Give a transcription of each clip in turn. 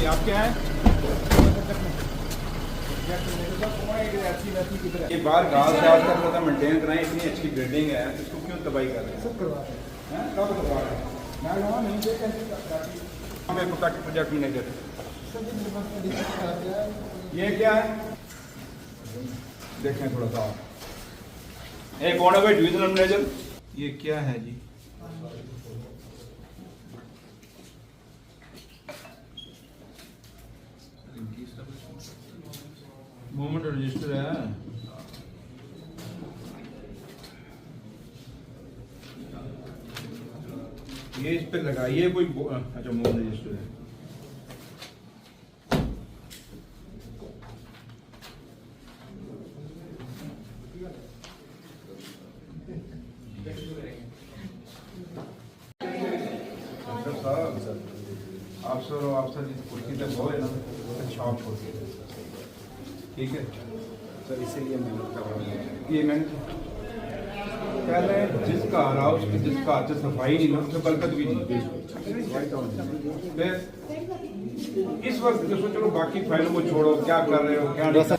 आप क्या है? ये बार घास घास कर रहा था, मेंटेन कराएं, इतनी अच्छी बिल्डिंग है, इसको क्यों तबाही कर रहे हैं? सब करवा रहे हैं, कब करवा रहे हैं? मैं वहाँ नहीं देखा प्रोजेक्ट मैनेजर। ये क्या है देखें थोड़ा सा। एक कौन है भाई डिविजनल मैनेजर? ये क्या है जी? मूवमेंट रजिस्टर है। ये इस पे लगाइए कोई अच्छा मूवमेंट रजिस्टर है। अफसर जिस कुर्सी तक हो है ना, छाप छोड़ती है, ठीक है सर, इसीलिए मेहनत कर रहा हूँ। ये मैंने पहले जिसका आ रहा उसकी जिसका हाथ से सफाई नहीं ना, उससे बरकत भी नहीं। फिर इस वक्त जो चलो बाकी फाइलों को छोड़ो, क्या कर रहे हो क्या नहीं।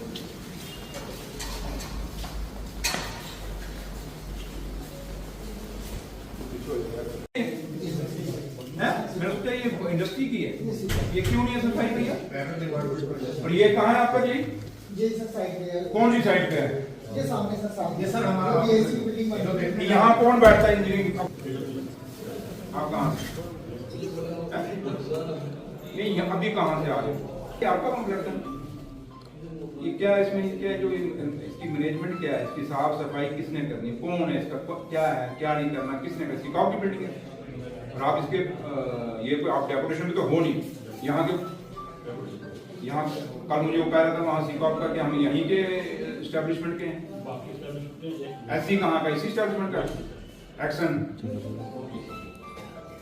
इंडस्ट्री की है, ये क्यों नहीं है सफाई भैया? और ये कहाँ है आपका जी? ये सर साइड पे है। कौन सी साइड पे है? ये सामने सर, सामने। ये सर हमारा यहाँ कौन बैठता है इंजीनियरिंग? आप कहाँ से? नहीं अभी कहाँ से आ रहे? आपका कंप्लेंट है ये क्या है? इसमें क्या जो इसकी मैनेजमेंट क्या है? इसकी साफ सफाई किसने करनी है? कौन है? इसका क्या है क्या नहीं करना, किसने करना? सिकाव की बिल्डिंग है और आप इसके ये कोई आप डेकोरेशन में तो हो नहीं यहाँ के। यहाँ कल मुझे वो कह रहा था वहाँ सिकाव का कि हम यहीं के एस्टेब्लिशमेंट के हैं। ऐसी कहाँ का? इसी एस्टेब्लिशमेंट का एक्शन।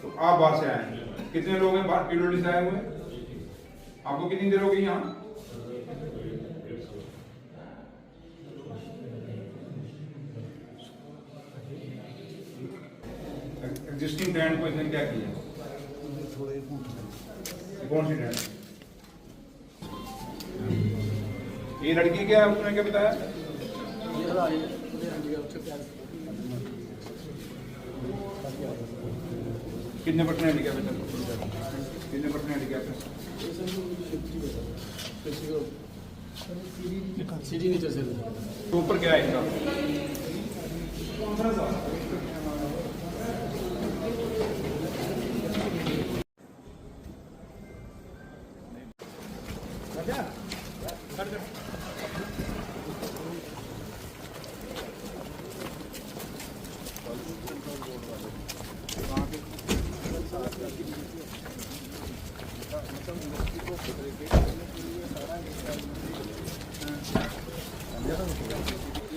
तो आप बाहर से आए, कितने लोग हैं बाहर पीडब्ल्यूडी से आए हुए? आपको कितनी देर हो गई यहाँ? एग्जिस्टिंग टेंट को इसने क्या किया? कौन सी टेंट? ये लड़की क्या है, उसने क्या बताया? कितने % हैंडीकैप है? कितने % हैंडीकैप है? सीढ़ी नीचे से ऊपर क्या है इसका?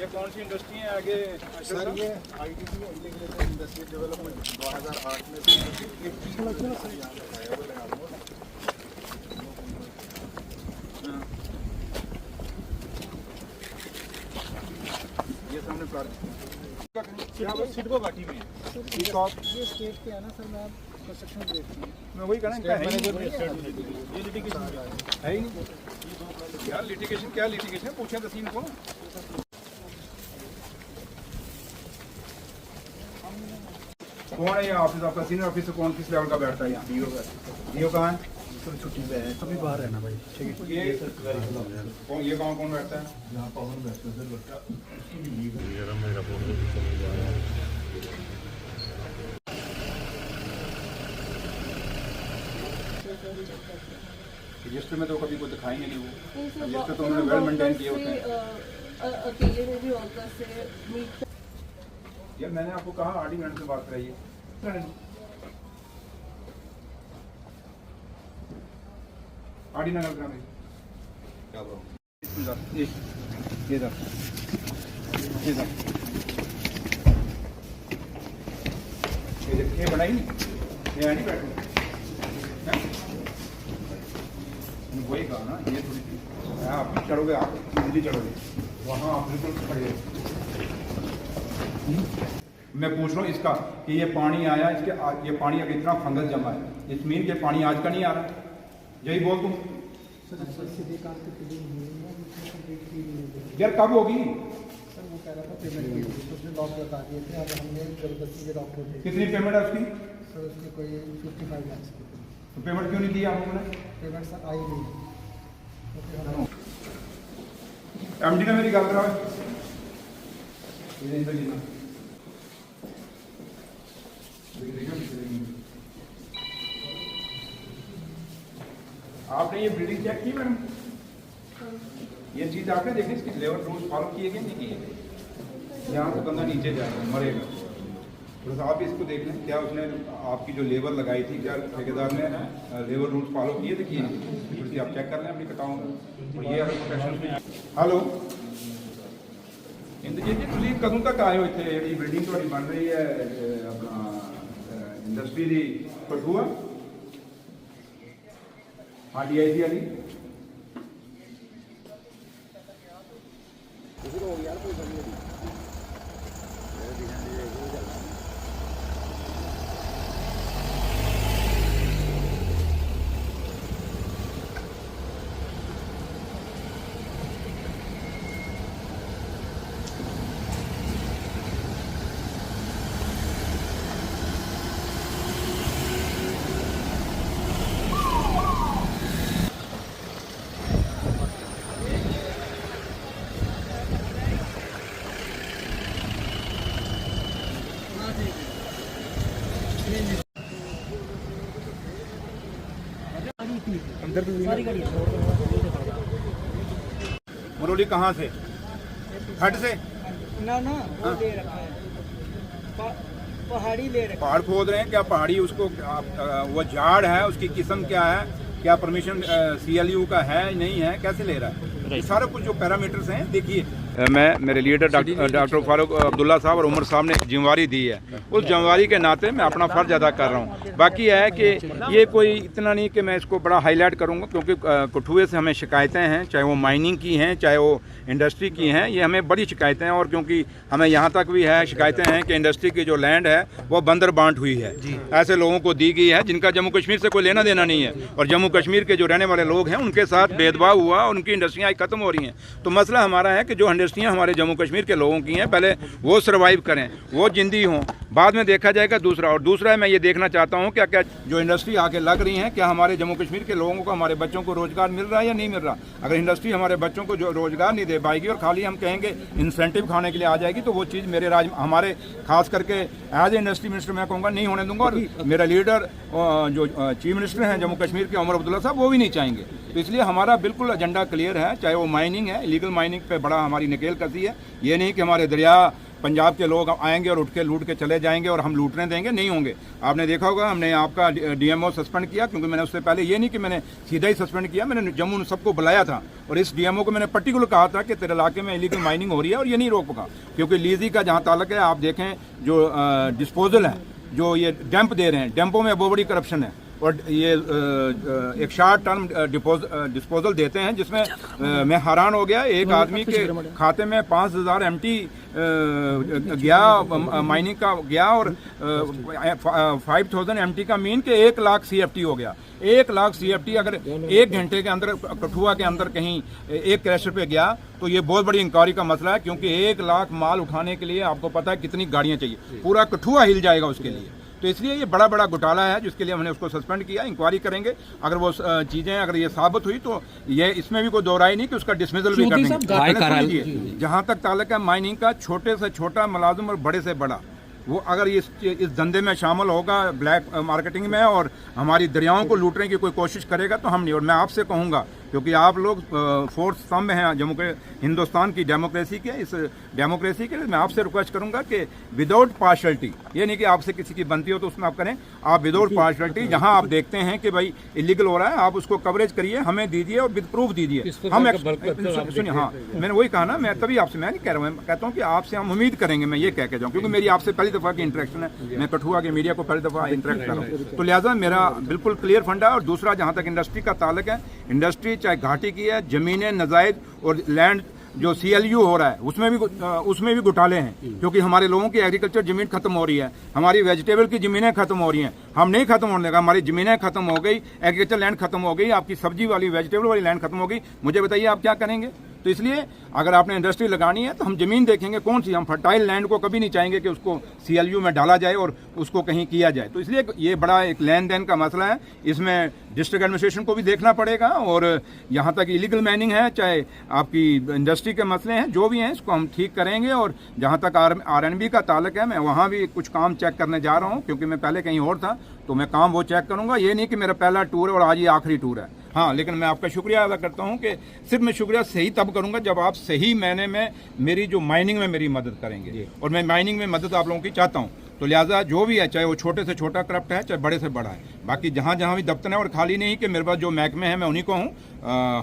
ये कौन सी इंडस्ट्री है आगे? सर ये आईटीसी इंटीग्रेटेड इंडस्ट्रियल डेवलपमेंट 2008 में ये सामने सिडको घाटी में ये स्टेट पे है ना सर। मैं कंस्ट्रक्शन देखती हूँ, मैं वही कहना है ये लिटिगेशन है ही नहीं यार। लिटिगेशन क्या लिटिगेशन है? पूछे तसीम को। कौन है ये ऑफिस आपका? सीनियर ऑफिसर कौन किस लेवल का बैठता है यहाँ? डीओ कहाँ है? छुट्टी पे है, सभी बाहर है ना भाई। ठीक है, ये कौन कौन बैठता है? यहाँ पवन बैठता है सर। रजिस्टर में तो कभी कोई दिखाई नहीं वो। रजिस्टर तो उन्होंने वेल मेंटेन किए होते हैं। अकेले में भी वर्कर से यार मैंने आपको कहा आरडी मैडम से बात कराइए। आरडी नगर का क्या प्रॉब्लम? ये बनाई नहीं, ये नहीं बैठे वही कहा ना। ये थोड़ी आप चढ़ोगे, आप इजीली चढ़ोगे, वहाँ आप बिल्कुल खड़े। मैं पूछ रहा हूँ इसका कि ये पानी आया, इसके ये पानी अगर इतना फंगस जमा है, इस मीन के पानी आज का नहीं आ रहा। यही बोल दूँ सीधे काम की फीलिंग हुई है, कंप्लीट फील नहीं हुई। यार कब होगी? सर वो कह रहा था पेमेंट की थी, तो उसने लॉक बता दिए थे, अब हमने जबरदस्ती के डॉक्टर थे। कितनी पेमेंट है उसकी? सर उसकी कोई 55 लाख की थी। तो पेमेंट क्यों नहीं दिया हम लोगों ने? पेमेंट सर आई नहीं, तो फिर हम एमडी ने मेरी गल करा ये तो जीना आपने ये बिल्डिंग चेक की मैडम? ये चीज आपने देखी, इसकी लेबर रूल्स फॉलो किए गए नहीं किए गए? यहाँ से बंदा नीचे जाएगा मरेगा। बस आप इसको देख लें, क्या उसने आपकी जो लेबर लगाई थी, क्या ठेकेदार ने लेबर रूल्स फॉलो किए थे किए नहीं? इसकी आप चेक कर लें अपनी कटाओं में। और ये अगर प्रोफेशनल में हेलो इंद्रजीत जी, ਤੁਸੀਂ ਕਦੋਂ ਤੱਕ ਆਏ ਹੋ ਇੱਥੇ? ਜਿਹੜੀ ਬਿਲਡਿੰਗ ਤੁਹਾਡੀ ਬਣ ਰਹੀ ਹੈ ਆਪਣਾ ਇੰਡਸਟਰੀ ਦੀ ਕਠੂਆ DIC ਵਾਲੀ? अंदर सारी गाड़ी मुरली कहाँ से? हट से? ना वो ले रखा है, पहाड़ी ले रखा पहाड़ खोद रहे हैं क्या? पहाड़ी उसको वो झाड़ है, उसकी किस्म क्या है, क्या परमिशन CLU का है नहीं है, कैसे ले रहा है? ये सारा कुछ जो पैरामीटर्स हैं देखिए। मैं मेरे लीडर डॉक्टर फारूक अब्दुल्ला साहब और उमर साहब ने जिम्मेवारी दी है, उस जिम्मेवारी के नाते मैं अपना फ़र्ज अदा कर रहा हूँ। बाकी है कि ये कोई इतना नहीं कि मैं इसको बड़ा हाईलाइट करूँगा, क्योंकि कठुए से हमें शिकायतें हैं, चाहे वो माइनिंग की हैं चाहे वो इंडस्ट्री की हैं, ये हमें बड़ी शिकायतें हैं। और क्योंकि हमें यहाँ तक भी है शिकायतें हैं कि इंडस्ट्री की जो लैंड है वो बंदर बांट हुई है, ऐसे लोगों को दी गई है जिनका जम्मू कश्मीर से कोई लेना देना नहीं है, और जम्मू कश्मीर के जो रहने वाले लोग हैं उनके साथ भेदभाव हुआ, उनकी इंडस्ट्रियाँ खत्म हो रही हैं। तो मसला हमारा है कि जो इंडस्ट्रियाँ हमारे जम्मू कश्मीर के लोगों की हैं, पहले वो सर्वाइव करें, वो जिंदी हों, बाद में देखा जाएगा दूसरा। और दूसरा है, मैं ये देखना चाहता हूँ क्या क्या जो इंडस्ट्री आके लग रही हैं, क्या हमारे जम्मू कश्मीर के लोगों को, हमारे बच्चों को रोजगार मिल रहा है या नहीं मिल रहा? अगर इंडस्ट्री हमारे बच्चों को जो रोजगार नहीं दे पाएगी और खाली हम कहेंगे इंसेंटिव खाने के लिए आ जाएगी, तो वो चीज़ मेरे हमारे खास करके एज ए इंडस्ट्री मिनिस्टर मैं कहूँगा नहीं होने दूंगा। और मेरा लीडर जो चीफ मिनिस्टर हैं जम्मू कश्मीर के उमर अब्दुल्ला साहब, वो भी नहीं चाहेंगे। तो इसलिए हमारा बिल्कुल एजेंडा क्लियर है, चाहे वो माइनिंग है, इलीगल माइनिंग पे बड़ा हमारी नकेल कसी है। ये नहीं कि हमारे दरिया पंजाब के लोग आएंगे और उठ के लूट के चले जाएंगे और हम लूटने देंगे, नहीं होंगे। आपने देखा होगा हमने आपका DMO सस्पेंड किया, क्योंकि मैंने उससे पहले ये नहीं कि मैंने सीधा ही सस्पेंड किया, मैंने जम्मू सबको बुलाया था और इस DMO को मैंने पर्टिकुलर कहा था कि तेरे इलाके में इलीगल माइनिंग हो रही है और ये नहीं रोक पाएगा। क्योंकि लीजी का जहाँ ताल्लुक है, आप देखें जो डिस्पोजल है, जो ये डैम्प दे रहे हैं, डैम्पों में बहुत बड़ी करप्शन है। और ये एक शॉर्ट टर्म डिस्पोजल देते हैं, जिसमें मैं हैरान हो गया। एक आदमी के खाते में 5000 MT गया, माइनिंग का गया, और 5000 MT का मीन के 1 लाख CFT हो गया। 1 लाख CFT अगर 1 घंटे के अंदर कठुआ के अंदर कहीं एक क्रैशर पे गया तो ये बहुत बड़ी इंक्वायरी का मसला है, क्योंकि 1 लाख माल उठाने के लिए आपको पता है कितनी गाड़ियां चाहिए, पूरा कठुआ हिल जाएगा उसके लिए। तो इसलिए ये बड़ा बड़ा घोटाला है, जिसके लिए हमने उसको सस्पेंड किया। इंक्वायरी करेंगे, अगर वो चीजें अगर ये साबित हुई तो ये इसमें भी कोई दो राय नहीं कि उसका डिसमिसल भी करेंगे। जहां तक ताल्लुक है माइनिंग का, छोटे से छोटा मुलाजिम और बड़े से बड़ा, वो अगर इस धंधे में शामिल होगा, ब्लैक मार्केटिंग में, और हमारी दरियाओं को लूटने की कोई कोशिश करेगा तो हम नहीं। और मैं आपसे कहूँगा, क्योंकि आप लोग फोर्थ स्तंभ हैं जम्मू के हिंदुस्तान की डेमोक्रेसी के, इस डेमोक्रेसी के लिए मैं आपसे रिक्वेस्ट करूंगा कि विदाउट पार्शलिटी, ये नहीं कि आपसे किसी की बनती हो तो उसमें आप करें, आप विदाउट पार्शलिटी जहां आप देखते हैं कि भाई इलीगल हो रहा है, आप उसको कवरेज करिए, हमें दीजिए और विद प्रूफ दीजिए। हम सुनिए, हाँ मैंने वही कहा ना, मैं तभी आपसे, मैं नहीं कह रहा हूँ, मैं कहता हूँ कि आपसे हम उम्मीद करेंगे, मैं ये कह के जाऊँ, क्योंकि मेरी आपसे पहली दफ़ा की इंटरेक्शन है, मैं कठुआ के मीडिया को पहली दफ़ा इंटरेक्ट कर रहा हूँ, तो लिहाजा मेरा बिल्कुल क्लियर फंडा है। और दूसरा, जहाँ तक इंडस्ट्री का ताल्लुक है, इंडस्ट्री चाहे घाटी की है, ज़मीनें नाजायज और लैंड जो CLU हो रहा है उसमें भी घोटाले हैं, क्योंकि हमारे लोगों की एग्रीकल्चर जमीन खत्म हो रही है, हमारी वेजिटेबल की जमीनें खत्म हो रही हैं। हम नहीं खत्म होने देगा, हमारी जमीनें खत्म हो गई, एग्रीकल्चर लैंड खत्म हो गई, आपकी सब्जी वाली वेजिटेबल वाली लैंड खत्म हो गई। मुझे बताइए आप क्या करेंगे? तो इसलिए अगर आपने इंडस्ट्री लगानी है तो हम जमीन देखेंगे कौन सी, हम फर्टाइल लैंड को कभी नहीं चाहेंगे कि उसको CLU में डाला जाए और उसको कहीं किया जाए। तो इसलिए ये बड़ा एक लेन देन का मसला है, इसमें डिस्ट्रिक्ट एडमिनिस्ट्रेशन को भी देखना पड़ेगा। और यहाँ तक इलीगल माइनिंग है, चाहे आपकी इंडस्ट्री के मसले हैं, जो भी हैं इसको हम ठीक करेंगे। और जहाँ तक RNB का ताल्लुक है, मैं वहाँ भी कुछ काम चेक करने जा रहा हूँ, क्योंकि मैं पहले कहीं और था, तो मैं काम वो चेक करूँगा। ये नहीं कि मेरा पहला टूर है और आज ये आखिरी टूर है। हाँ, लेकिन मैं आपका शुक्रिया अदा करता हूँ कि सिर्फ मैं शुक्रिया सही तब करूँगा जब आप सही मैंने में मेरी जो माइनिंग में मेरी मदद करेंगे, और मैं माइनिंग में मदद आप लोगों की चाहता हूँ। तो लिहाजा जो भी है, चाहे वो छोटे से छोटा करप्ट है, चाहे बड़े से बड़ा है, बाकी जहाँ जहाँ भी दफ्तर है, और खाली नहीं कि मेरे पास जो महकमे हैं मैं उन्हीं को हूँ,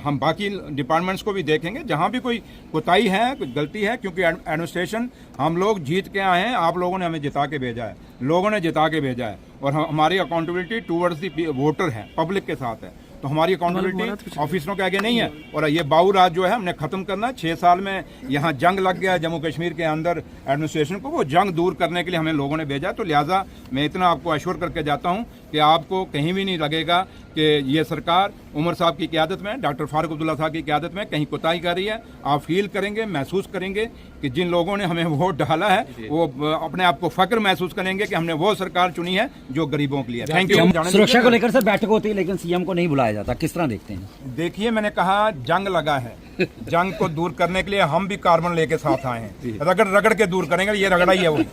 हम बाकी डिपार्टमेंट्स को भी देखेंगे जहाँ भी कोई कोताही है, कोई गलती है। क्योंकि एडमिनिस्ट्रेशन हम लोग जीत के आए हैं, आप लोगों ने हमें जिता के भेजा है, लोगों ने जिता के भेजा है, और हमारी अकाउंटेबिलिटी टूवर्ड्स दी वोटर है, पब्लिक के साथ है। तो हमारी अकाउंटेबिलिटी ऑफिसरों के आगे नहीं है। और ये बाऊ राज जो है हमने खत्म करना है। 6 साल में यहाँ जंग लग गया जम्मू कश्मीर के अंदर एडमिनिस्ट्रेशन को, वो जंग दूर करने के लिए हमें लोगों ने भेजा। तो लिहाजा मैं इतना आपको एश्योर करके जाता हूँ कि आपको कहीं भी नहीं लगेगा कि ये सरकार उमर साहब की क़यादत में, डॉक्टर फारूक अब्दुल्ला साहब की क़यादत में कहीं कोताही कर रही है। आप फील करेंगे, महसूस करेंगे कि जिन लोगों ने हमें वोट डाला है वो अपने आप को फख्र महसूस करेंगे कि हमने वो सरकार चुनी है जो गरीबों के लिए। Thank you. सुरक्षा को लेकर सर बैठक होती है, लेकिन CM को नहीं बुलाया जाता, किस तरह देखते हैं? देखिए, मैंने कहा जंग लगा है, जंग को दूर करने के लिए हम भी कार्बन लेके साथ आए हैं, रगड़ रगड़ के दूर करेंगे। ये रगड़ा ही है वो।